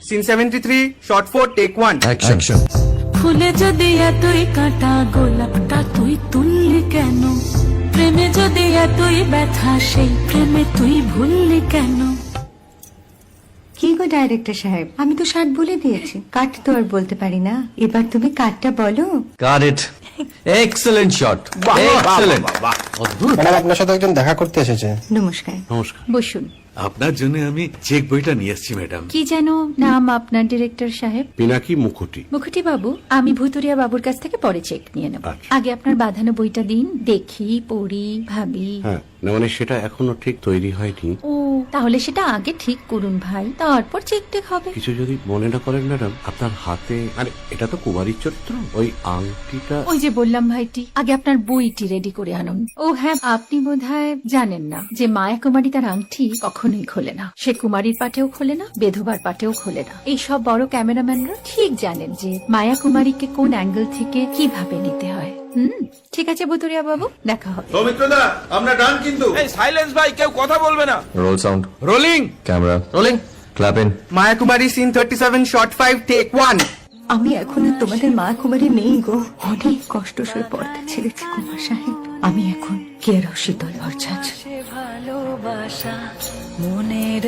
Scene 73 short 4 take 1 action. ফুলে যদি এতই কাঁটা গোলাপটা তুই তুললি কেন? প্রেমে যদি এতই ব্যথা সেই প্রেমে তুই ভুললি কেন? কি গো ডাইরেক্টর সাহেব, আমি তো 60 বলে দিয়েছি, কাট তো আর বলতে পারি না, এবার তুমি কাটটা বলো। Got it. Excellent shot, excellent. Madam আপনার সাথে একজন দেখা করতে এসেছে। নমস্কার। নমস্কার। বসুন। আপনার জন্য আমি চেক বইটা নিয়ে এসেছি ম্যাডাম। কি যেন নাম আপনার ডিরেক্টর সাহেব? পিনাকি মুখোটি। মুখুটি বাবু, আমি ভুতুরিয়া বাবুর কাছ থেকে পরে চেক নিয়ে নেব। আচ্ছা। আগে আপনার বাঁধানো বইটা দিন, দেখি, পড়ি, ভাবি। হ্যাঁ, না মানে সেটা এখনো ঠিক তৈরি হয়নি। ও, তাহলে সেটা আগে ঠিক করুন ভাই, তারপর চেক টেক হবে। কিছু যদি মনে না করেন ম্যাডাম, আপনার হাতে মানে এটা তো কুমারীর চরিত্র, ওই আংটিটা। ওই যে বললাম ভাইটি, আগে আপনার বইটি রেডি করে আনুন। ও হ্যাঁ, আপনি বোধহয় জানেন না যে মায়া কুমারী তার আংটি কখনোই খোলে না। সে কুমারীর পাটেও খোলে না, বেধবার পাটেও খোলে না। এই সব বড় ক্যামেরাম্যানরা ঠিক জানেন যে মায়া কুমারীকে কোন অ্যাঙ্গেল থেকে কিভাবে নিতে হয়। ঠিক আছে বুতুরিয়া বাবু, দেখা হবে। সৌমিত্রদা, আমরা ডান কিন্তু। এই সাইলেন্স ভাই, কেউ কথা বলবে না। Roll sound, rolling camera rolling, clap in. Maya Kumari scene 37 shot 5 take 1 আমি এখন আর তোমাদের মা কুমারী নেই গো, অনেক কষ্ট সয়ে পড়তে ছেড়েছি কুমার সাহেব। আমি এখন কেরও শীতল ভরছাছ। ভালোবাসা মনের